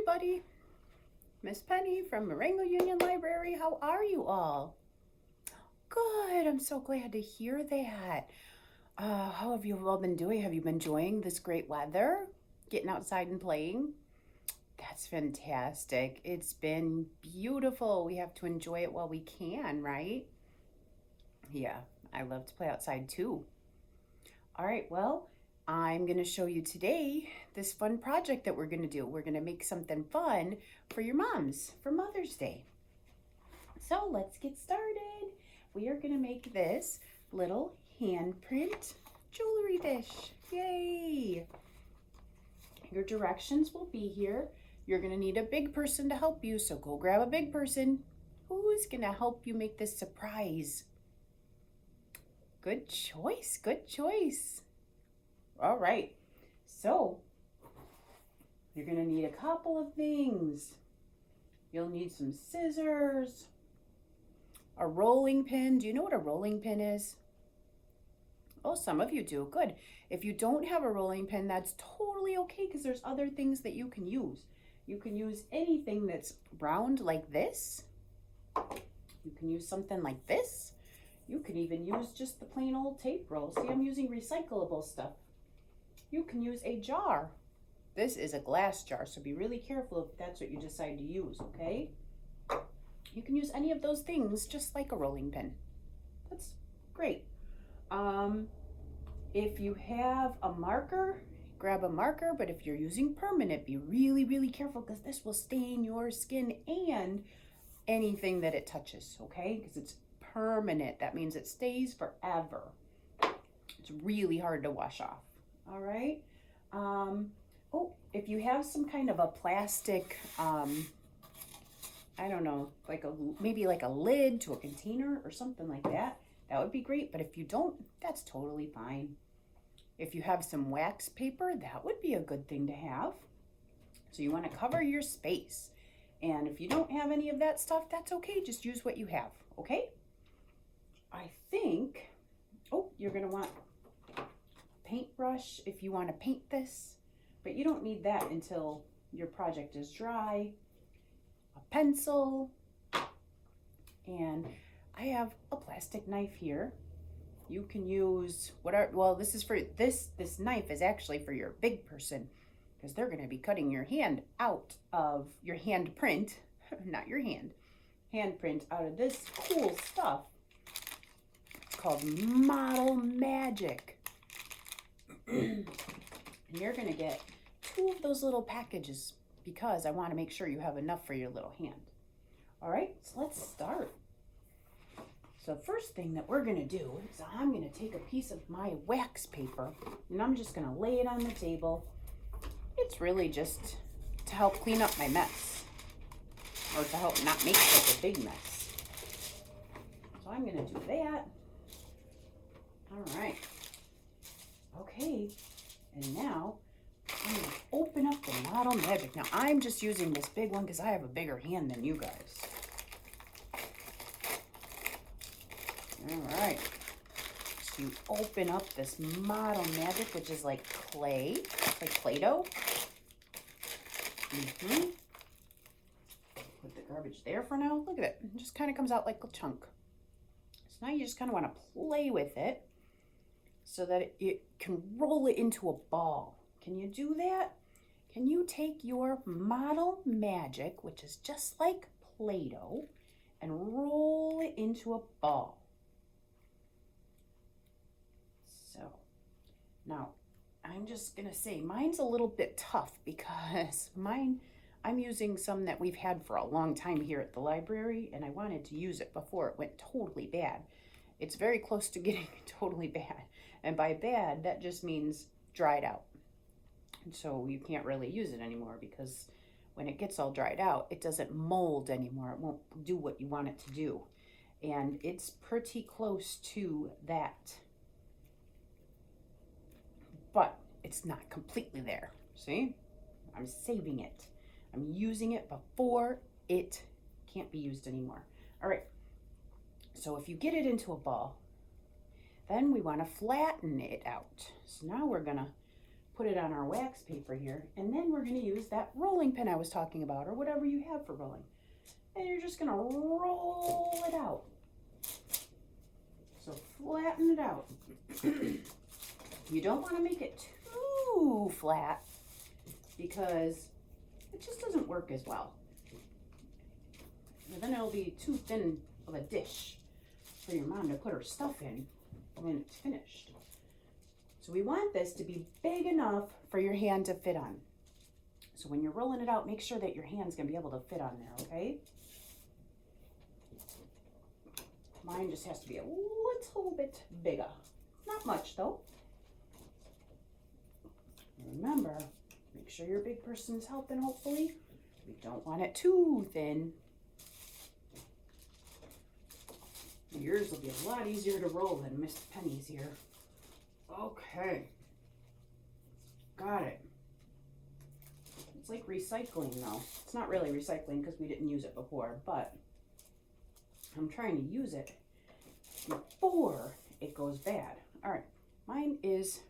everybody. Miss Penny from Marengo-Union Library. How are you all? Good. I'm so glad to hear that. How have you all been doing? Have you been enjoying this great weather? Getting outside and playing? That's fantastic. It's been beautiful. We have to enjoy it while we can, right? Yeah, I love to play outside too. All right, well, I'm going to show you today this fun project that we're going to do. We're going to make something fun for your moms for Mother's Day. So let's get started. We are going to make this little handprint jewelry dish. Yay! Your directions will be here. You're going to need a big person to help you, so go grab a big person. Who's going to help you make this surprise? Good choice, good choice. All right, so you're gonna need a couple of things. You'll need some scissors, a rolling pin. Do you know what a rolling pin is? Oh, some of you do, good. If you don't have a rolling pin, that's totally okay because there's other things that you can use. You can use anything that's round like this. You can use something like this. You can even use just the plain old tape roll. See, I'm using recyclable stuff. You can use a jar. This is a glass jar, so be really careful if that's what you decide to use, okay? You can use any of those things just like a rolling pin. That's great. If you have a marker, grab a marker, but if you're using permanent, be really, really careful because this will stain your skin and anything that it touches, okay? Because it's permanent. That means it stays forever. It's really hard to wash off. All right. Oh, if you have some kind of a plastic, I don't know, like maybe like a lid to a container or something like that, that would be great. But if you don't, that's totally fine. If you have some wax paper, that would be a good thing to have. So you want to cover your space. And if you don't have any of that stuff, that's okay. Just use what you have, okay? I think, oh, you're going to want paintbrush if you want to paint this, but you don't need that until your project is dry. A pencil, and I have a plastic knife here. You can use whatever, well, this is for this knife is actually for your big person because they're going to be cutting your hand out of your hand print, not your hand print out of this cool stuff. It's called Model Magic. And you're going to get 2 of those little packages because I want to make sure you have enough for your little hand. All right, so let's start. So first thing that we're going to do is I'm going to take a piece of my wax paper and I'm just going to lay it on the table. It's really just to help clean up my mess or to help not make such a big mess. So I'm going to do that. All right. Okay, and now I'm going to open up the Model Magic. Now I'm just using this big one because I have a bigger hand than you guys. All right, so you open up this Model Magic, which is like clay, like Play-Doh. Put the garbage there for now. Look at it. It just kind of comes out like a chunk. So now you just kind of want to play with it so that it can roll it into a ball. Can you do that? Can you take your Model Magic, which is just like Play-Doh, and roll it into a ball? So now I'm just gonna say mine's a little bit tough because I'm using some that we've had for a long time here at the library, and I wanted to use it before it went totally bad. It's very close to getting totally bad. And by bad, that just means dried out. And so you can't really use it anymore because when it gets all dried out, it doesn't mold anymore. It won't do what you want it to do. And it's pretty close to that. But it's not completely there. See? I'm saving it. I'm using it before it can't be used anymore. All right. So if you get it into a ball, then we want to flatten it out. So now we're going to put it on our wax paper here, and then we're going to use that rolling pin I was talking about, or whatever you have for rolling. And you're just going to roll it out. So flatten it out. You don't want to make it too flat because it just doesn't work as well. And then it'll be too thin of a dish for your mom to put her stuff in when it's finished. So we want this to be big enough for your hand to fit on. So when you're rolling it out, make sure that your hand's gonna be able to fit on there, okay? Mine just has to be a little bit bigger. Not much though. Remember, make sure your big person's helping, hopefully. We don't want it too thin. Yours will be a lot easier to roll than Miss Penny's here. Okay. Got it. It's like recycling though. It's not really recycling because we didn't use it before, but I'm trying to use it before it goes bad. All right, mine is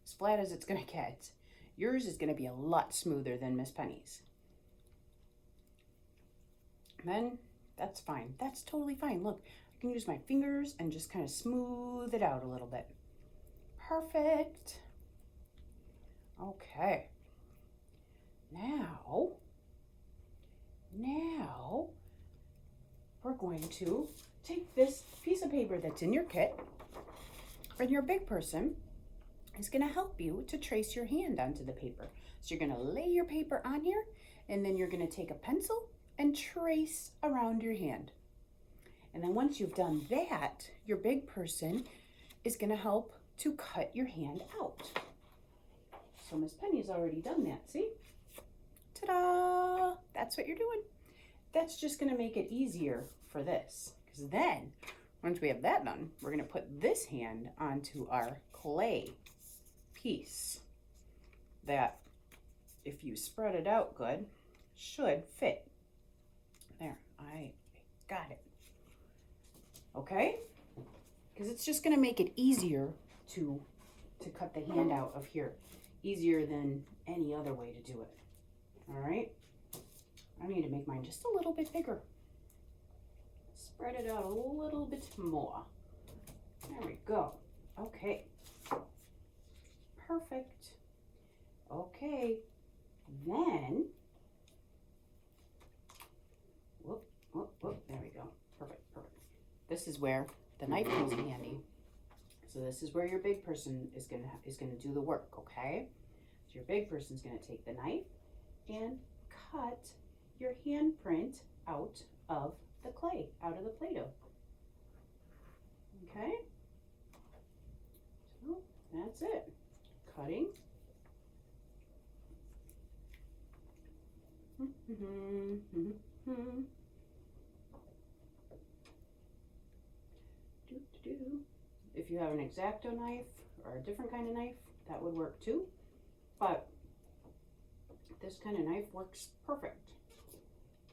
as flat as it's gonna get. Yours is gonna be a lot smoother than Miss Penny's. Then that's fine. That's totally fine. Look, I can use my fingers and just kind of smooth it out a little bit. Perfect. Okay. Now we're going to take this piece of paper that's in your kit, and your big person is going to help you to trace your hand onto the paper. So you're going to lay your paper on here, and then you're going to take a pencil and trace around your hand. And then once you've done that, your big person is going to help to cut your hand out. So Miss Penny's already done that, see? Ta-da! That's what you're doing. That's just going to make it easier for this. Because then, once we have that done, we're going to put this hand onto our clay piece that, if you spread it out good, should fit. There, I got it. Okay? Because it's just going to make it easier to cut the hand out of here. Easier than any other way to do it. All right? I need to make mine just a little bit bigger. Spread it out a little bit more. There we go. Okay. Perfect. Okay. Then, whoop, there we go. Perfect. This is where the knife comes in handy. So this is where your big person is gonna do the work, okay? So your big person's gonna take the knife and cut your handprint out of the clay, out of the Play-Doh. Okay? So that's it. Cutting. If you have an X-Acto knife or a different kind of knife, that would work too. But this kind of knife works perfect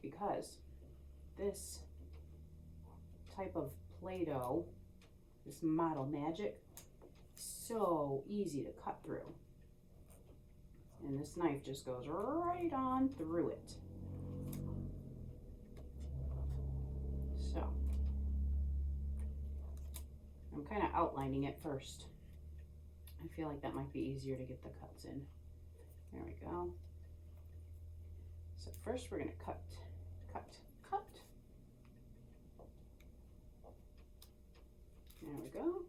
because this type of Play-Doh, this Model Magic, is so easy to cut through. And this knife just goes right on through it. So I'm kind of outlining it first. I feel like that might be easier to get the cuts in. There we go. So first we're going to cut. There we go.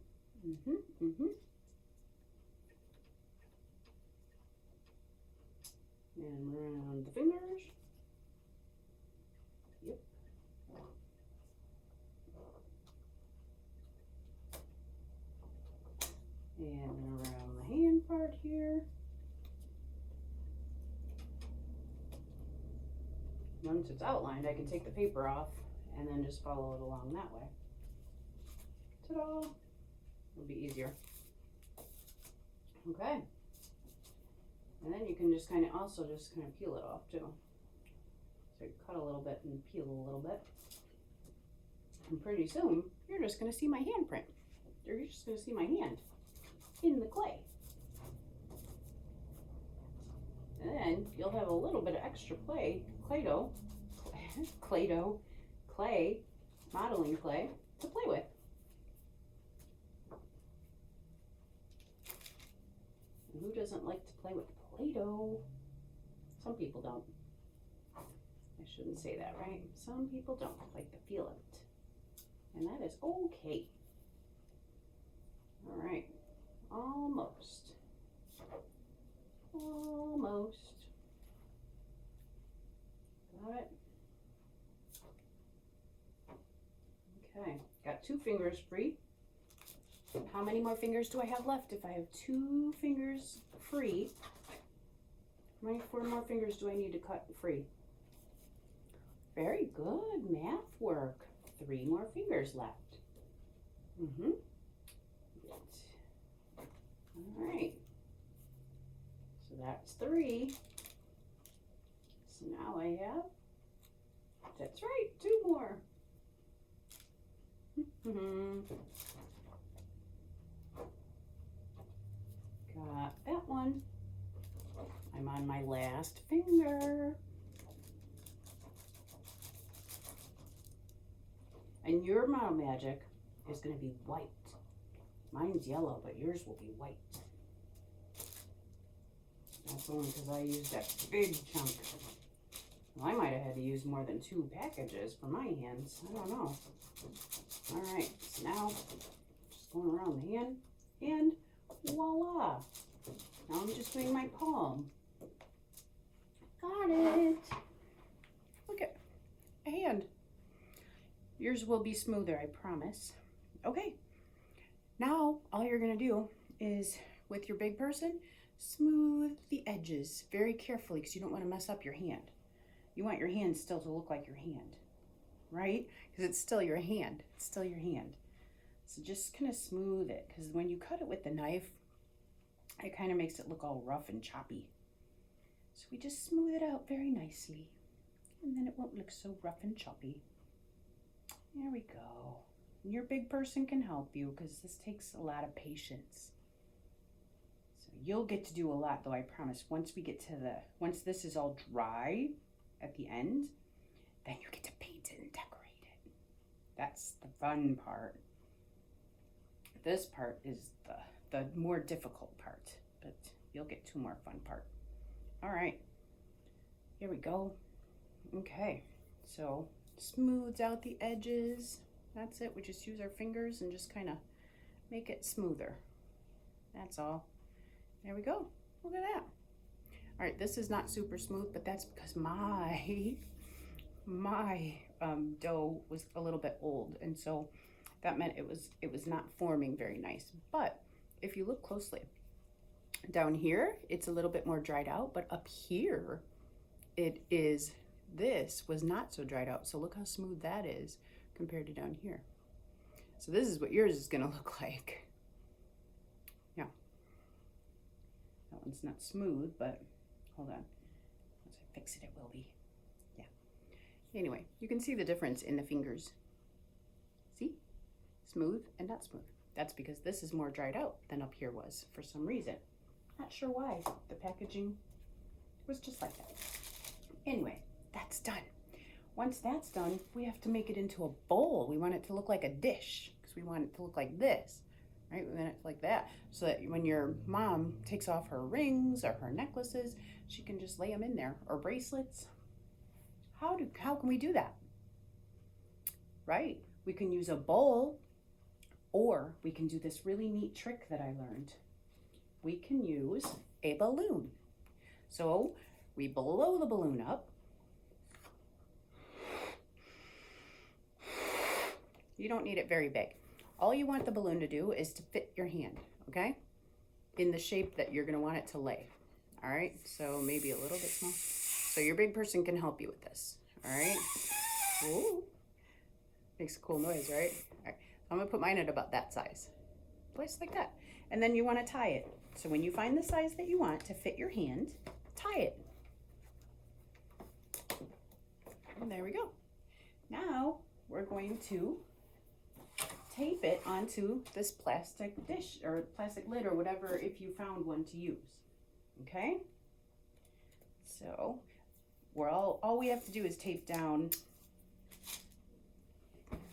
And around the fingers. Yep. And around the hand part here. Once it's outlined, I can take the paper off and then just follow it along that way. Ta-da! It'll be easier. Okay. And then you can just kind of peel it off too. So you cut a little bit and peel a little bit. And pretty soon, you're just going to see my handprint. You're just going to see my hand in the clay. person, you'll have a little bit of extra Play-Doh, clay, modeling clay to play with. Who doesn't like to play with Play-Doh? Some people don't. I shouldn't say that, right? Some people don't like to feel it. And that is okay. All right, almost. Almost. Got it? Okay, got 2 fingers free. How many more fingers do I have left? If I have 2 fingers free, how many 4 more fingers do I need to cut free? Very good, math work. 3 more fingers left. All right. So that's 3. So now I have, that's right, 2 more. Got that one. I'm on my last finger. And your model magic is going to be white. Mine's yellow, but yours will be white. That's only because I used that big chunk. Well, I might have had to use more than 2 packages for my hands. I don't know. All right, so now just going around the hand, and voila. Now I'm just doing my palm. Got it. Look at a hand. Yours will be smoother, I promise. Okay, now all you're gonna do is, with your big person, smooth the edges very carefully because you don't want to mess up your hand. You want your hand still to look like your hand, right? Because it's still your hand. It's still your hand. So just kind of smooth it, because when you cut it with the knife, it kind of makes it look all rough and choppy. So we just smooth it out very nicely, and then it won't look so rough and choppy. There we go. And your big person can help you because this takes a lot of patience. So you'll get to do a lot though, I promise. Once this is all dry at the end, then you get to paint it and decorate it. That's the fun part. This part is the more difficult part, but you'll get 2 more fun parts. All right, here we go. Okay, so smooths out the edges. That's it. We just use our fingers and just kind of make it smoother. That's all. There we go. Look at that. All right, this is not super smooth, but that's because my dough was a little bit old, and so that meant it was not forming very nice. But if you look closely, down here it's a little bit more dried out, but up here this was not so dried out. So look how smooth that is compared to down here. So this is what yours is gonna look like. Yeah, that one's not smooth, but hold on, once I fix it, it will be. Yeah, anyway, you can see the difference in the fingers. See, smooth and not smooth. That's because this is more dried out than up here was for some reason. Not sure why. The packaging was just like that. Anyway, that's done. Once that's done, we have to make it into a bowl. We want it to look like a dish because we want it to look like this, right? We want it like that, so that when your mom takes off her rings or her necklaces, she can just lay them in there, or bracelets. How can we do that? Right? We can use a bowl, or we can do this really neat trick that I learned. We can use a balloon. So we blow the balloon up. You don't need it very big. All you want the balloon to do is to fit your hand, okay? In the shape that you're gonna want it to lay. All right, so maybe a little bit small. So your big person can help you with this, all right? Ooh. Makes a cool noise, right? All right, I'm gonna put mine at about that size. Place like that. And then you wanna tie it. So when you find the size that you want to fit your hand, tie it. And there we go. Now we're going to tape it onto this plastic dish or plastic lid or whatever, if you found one to use. Okay? So all we have to do is tape down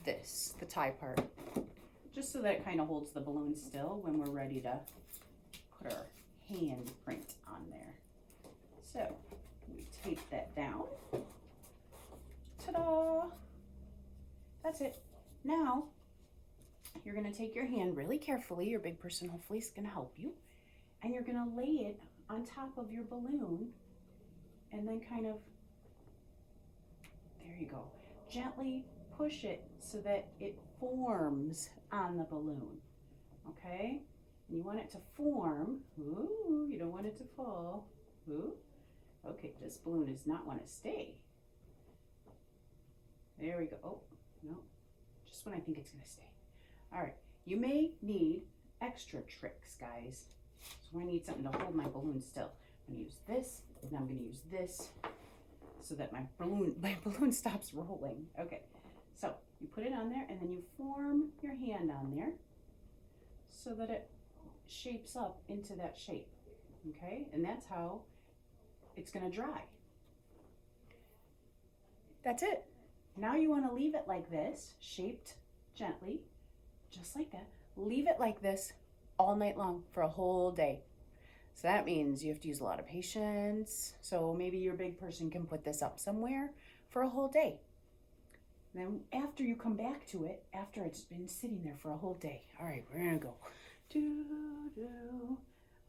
this, the tie part, just so that it kind of holds the balloon still when we're ready to put our hand print on there. So we tape that down. Ta-da! That's it. Now you're going to take your hand really carefully, your big person hopefully is going to help you, and you're going to lay it on top of your balloon and then kind of, there you go, gently push it so that it forms on the balloon, okay? And you want it to form. Ooh, you don't want it to fall. Ooh, okay, this balloon does not want to stay. There we go. Oh, no, just when I think it's going to stay. All right, you may need extra tricks, guys. So I need something to hold my balloon still. I'm going to use this, and I'm going to use this so that my balloon stops rolling. Okay, so you put it on there, and then you form your hand on there so that it shapes up into that shape, okay? And that's how it's going to dry. That's it. Now you want to leave it like this, shaped gently, just like that. Leave it like this all night long for a whole day. So that means you have to use a lot of patience. So maybe your big person can put this up somewhere for a whole day. And then after you come back to it, after it's been sitting there for a whole day. All right, we're gonna go. Do-do.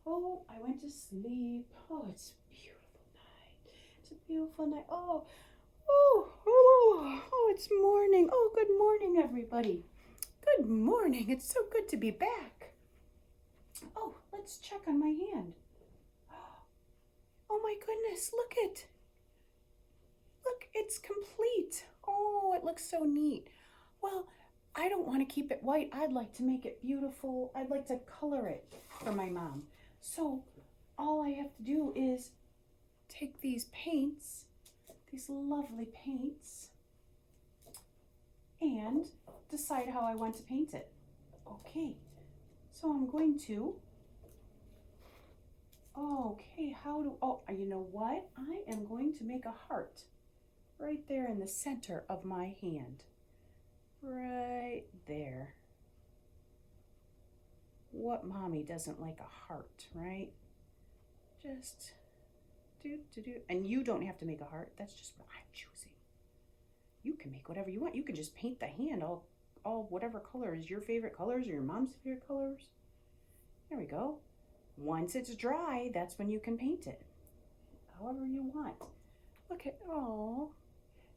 Oh, I went to sleep. Oh, it's a beautiful night. It's a beautiful night. Oh, it's morning. Oh, good morning, everybody. Good morning. It's so good to be back. Oh, let's check on my hand. Oh my goodness, look it. Look, it's complete. Oh, it looks so neat. Well, I don't want to keep it white. I'd like to make it beautiful. I'd like to color it for my mom. So all I have to do is take these paints, these lovely paints, and decide how I want to paint it. Okay, so I'm going to, you know what? I am going to make a heart right there in the center of my hand. Right there. What mommy doesn't like a heart, right? Just do. And you don't have to make a heart. That's just what I'm choosing. You can make whatever you want. You can just paint the hand all whatever color is your favorite colors or your mom's favorite colors. There we go. Once it's dry, that's when you can paint it however you want. Look at, oh.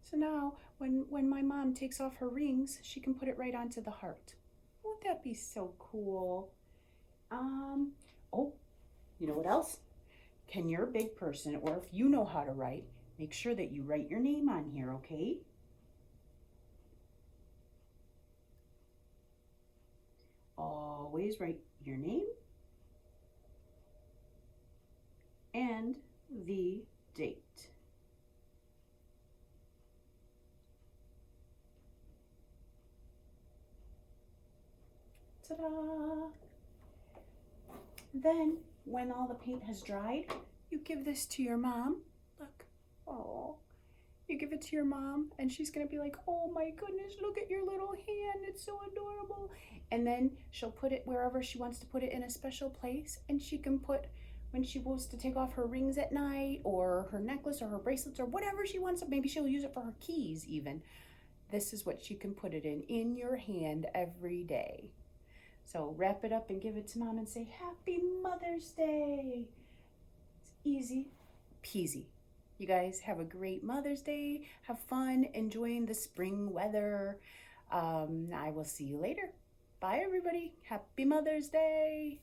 So now when my mom takes off her rings, she can put it right onto the heart. Won't that be so cool? Oh, you know what else? Can your big person, or if you know how to write, make sure that you write your name on here, okay? Always write your name and the date. Ta-da! Then, when all the paint has dried, you give this to your mom. Look, oh, you give it to your mom, and she's gonna be like, oh my goodness, look at your little hand, it's so adorable. And then she'll put it wherever she wants to put it, in a special place, and she can put, when she wants to take off her rings at night, or her necklace, or her bracelets, or whatever she wants, maybe she'll use it for her keys even. This is what she can put it in your hand every day. So wrap it up and give it to mom and say, Happy Mother's Day. It's easy peasy. You guys have a great Mother's Day. Have fun enjoying the spring weather. I will see you later. Bye, everybody. Happy Mother's Day.